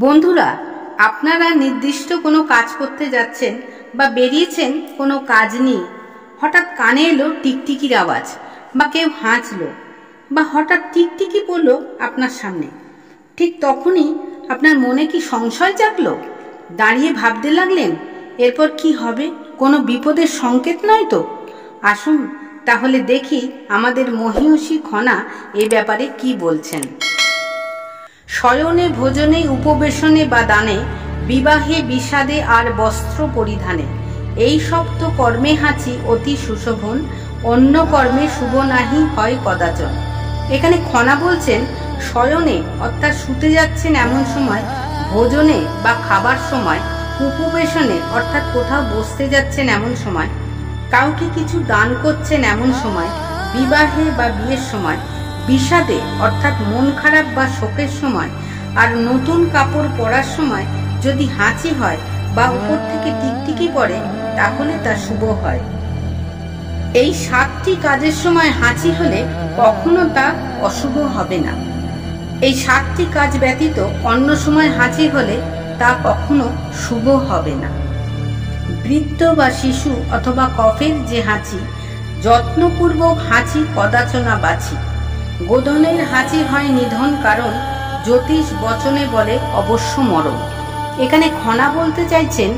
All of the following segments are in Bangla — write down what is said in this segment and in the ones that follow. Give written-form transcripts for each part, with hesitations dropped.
বন্ধুরা, আপনারা নির্দিষ্ট কোনো কাজ করতে যাচ্ছেন বা বেরিয়েছেন কোনো কাজ নিয়ে, হঠাৎ কানে এলো টিকটিকির আওয়াজ বা কেউ হাঁচলো বা হঠাৎ টিকটিকি পড়লো আপনার সামনে। ঠিক তখনই আপনার মনে কি সংশয় জাগলো? দাঁড়িয়ে ভাবতে লাগলেন এরপর কি হবে? কোনো বিপদের সংকেত নয় তো? আসুন তাহলে দেখি আমাদের মহিষী খনা এ ব্যাপারে কি বলছেন। শয়নে ভোজনে উপবেশনে বা দানে, বিবাহে বিষাদে আর বস্ত্র পরিধানে, এই সব তো কর্মে হাঁচি অতি সুশোভন, অন্য কর্মে শুভ নাহি হয় কদাচন। এখানে খনা বলছেন শয়নে অর্থাৎ শুতে যাচ্ছেন এমন সময়, ভোজনে বা খাবার সময়, উপবেশনে অর্থাৎ কোথাও বসতে যাচ্ছেন এমন সময়, কাউকে কিছু দান করছেন এমন সময়, বিবাহে বা বিয়ের সময়, বিষাদে অর্থাৎ মন খারাপ বা শোকের সময়, আর নতুন কাপড় পরার সময় যদি হাঁচি হয় বা উপর থেকে টিকটিকি পড়ে তাহলে তা শুভ হয়। এই 7টি কাজের সময় হাঁচি হলে কখনো তা অশুভ হবে না। এই 7টি কাজ ব্যতীত অন্য সময় হাঁচি হলে তা কখনো শুভ হবে না। বৃদ্ধ বা শিশু অথবা কফের যে হাঁচি, যত্নপূর্বক হাঁচি কদাচনা বাছি, গোধনের হাঁচি হয় নিধন কারণ, জ্যোতিষ বচনে বলে অবশ্য মরণ। এখানে খনা বলতে চাইছেন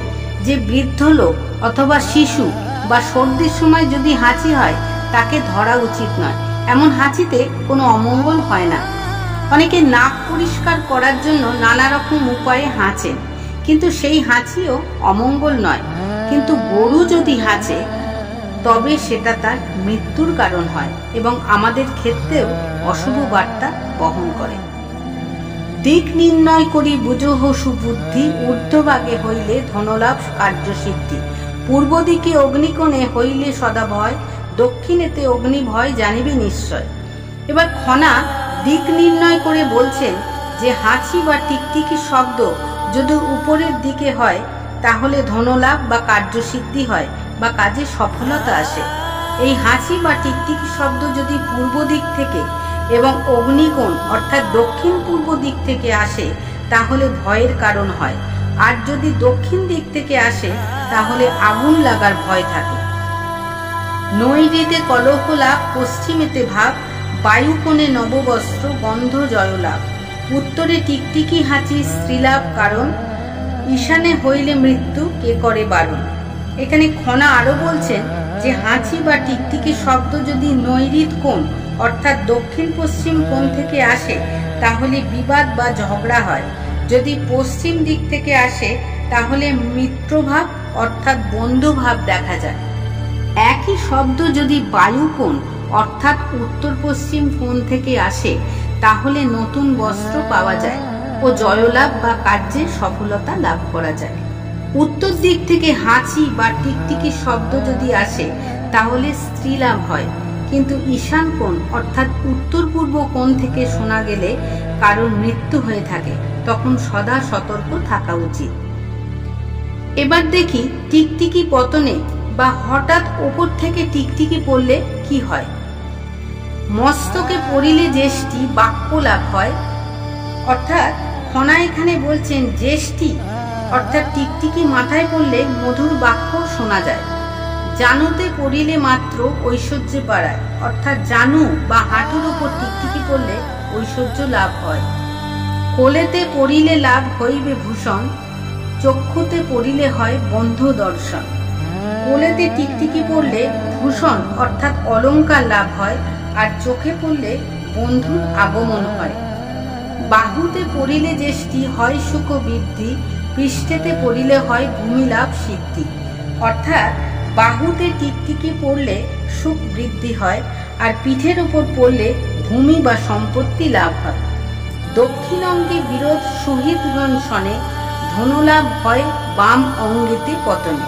যে বৃদ্ধ লোক অথবা শিশু বা সর্দির সময় যদি হাঁচি হয় তাকে ধরা উচিত নয়। এমন হাঁচিতে কোনো অমঙ্গল হয় না। অনেকে নাক পরিষ্কার করার জন্য নানা রকম উপায়ে হাঁচেন, কিন্তু সেই হাঁচিও অমঙ্গল নয়। কিন্তু গরু যদি হাঁচে তবে সেটা তার মৃত্যুর কারণ হয় এবং আমাদের ক্ষেত্রেও অশুভ বার্তা বহন করে। দিক নির্ণয় করি বুঝোহ সুবুদ্ধি, ঊর্ধ্বভাগে হইলে ধনলাভ কার্যসিদ্ধি, পূর্ব দিকে অগ্নিকোণে হইলে সদা ভয়, দক্ষিণেতে অগ্নি ভয় জানিবে নিশ্চয়। এবার খনা দিক নির্ণয় করে বলছেন যে হাঁচি বা টিকটিকি শব্দ যদি উপরের দিকে হয় তাহলে ধনলাভ বা কার্যসিদ্ধি হয় বা কাজে সফলতা আসে। এই হাঁচি বা টিকটিকি শব্দ যদি পূর্ব দিক থেকে এবং অগ্নিকোণ অর্থাৎ দক্ষিণ পূর্ব দিক থেকে আসে তাহলে ভয়ের কারণ হয়, আর যদি দক্ষিণ দিক থেকে আসে তাহলে আগুন লাগার ভয় থাকে। নৈঋতে কলহ লাভ, পশ্চিমেতে ভাব, বায়ুকোণে নববস্ত্র গন্ধ জয়লাভ, উত্তরে টিকটিকি হাঁচি স্ত্রীলাভ কারণ, ঈশানে হইলে মৃত্যু কে করে বারণ। এখানে খনা আরো বলছেন যে হাঁচি বা টিকটিকি শব্দ যদি নৈঋত কোণ অর্থাৎ দক্ষিণ পশ্চিম কোণ থেকে আসে তাহলে বিবাদ বা ঝগড়া হয়, যদি পশ্চিম দিক থেকে আসে তাহলে মিত্রভাব অর্থাৎ বন্ধুভাব দেখা যায়। একই শব্দ যদি বায়ুকোণ অর্থাৎ উত্তর পশ্চিম কোণ থেকে আসে তাহলে নতুন বস্ত্র পাওয়া যায় ও জয়লাভ বা কার্যে সফলতা লাভ করা যায়। উত্তর দিক থেকে হাঁচি বা টিকটিকি শব্দ যদি আসে তাহলে স্ত্রী লাভ হয়, কিন্তু ঈশান কোণ অর্থাৎ উত্তর পূর্ব কোণ থেকে শোনা গেলে কারোর মৃত্যু হয়ে থাকে, তখন সদা সতর্ক থাকা উচিত। এবার দেখি টিকটিকি পতনে বা হঠাৎ ওপর থেকে টিকটিকি পড়লে কি হয়। মস্তকে পড়িলে জ্যেষ্ঠী বাক্য লাভ হয়, অর্থাৎ খনা এখানে বলছেন জ্যেষ্ঠী অর্থাৎ টিকটিকি মাথায় পড়লে মধুর বাক্য শোনা যায়। জানুতে পড়িলে মাত্র ঐশ্বর্যে বাড়ায়, অর্থাৎ জানু বা হাঁটুর উপর টিকটিকি পড়লে ঐশ্বর্য লাভ হয়। কোলেতে পড়িলে লাভ হইবে ভূষণ, চক্ষুতে পড়িলে হয় বন্ধু দর্শন। কোলেতে টিকটিকি পড়লে ভূষণ অর্থাৎ অলংকার লাভ হয়, আর চোখে পড়লে বন্ধুর আগমন হয়। বাহুতে পড়িলে জ্যেষ্ঠী হয় সুখ বৃদ্ধি, পৃষ্ঠেতে পড়িলে হয় ভূমি লাভ সিদ্ধি। অর্থাৎ বাহুতে টিকটিকি পড়লে সুখ বৃদ্ধি হয়, আর পিঠের উপর পড়লে ভূমি বা সম্পত্তি লাভ হয়। দক্ষিণ অঙ্গে বিরোধ সুহিত শনে, ধনুলাভ হয় বাম অঙ্গেতে পতনে।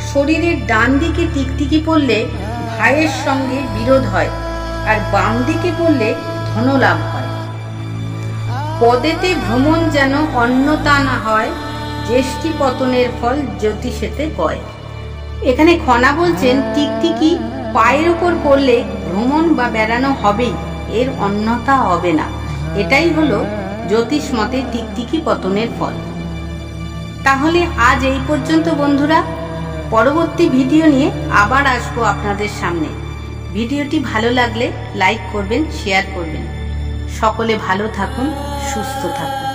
শরীরের ডান দিকে টিকটিকি পড়লে ভাইয়ের সঙ্গে বিরোধ হয়, আর বাম দিকে পড়লে ধনলাভ হয়। পদেতে ভ্রমণ যেন অন্যতা না হয়, জ্যেষ্ঠী পতনের ফল জ্যোতিষেতে কয়। এখানে খনা বলছেন টিকটিকি পায়ের উপর পড়লে ভ্রমণ বা বেড়ানো হবেই, এর অন্যতা হবে না। এটাই হলো জ্যোতিষ মতে টিকটিকি পতনের ফল। তাহলে আজ এই পর্যন্ত বন্ধুরা, পরবর্তী ভিডিও নিয়ে আবার আসবো আপনাদের সামনে। ভিডিওটি ভালো লাগলে লাইক করবেন, শেয়ার করবেন। সকলে ভালো থাকুন, সুস্থ থাকুন।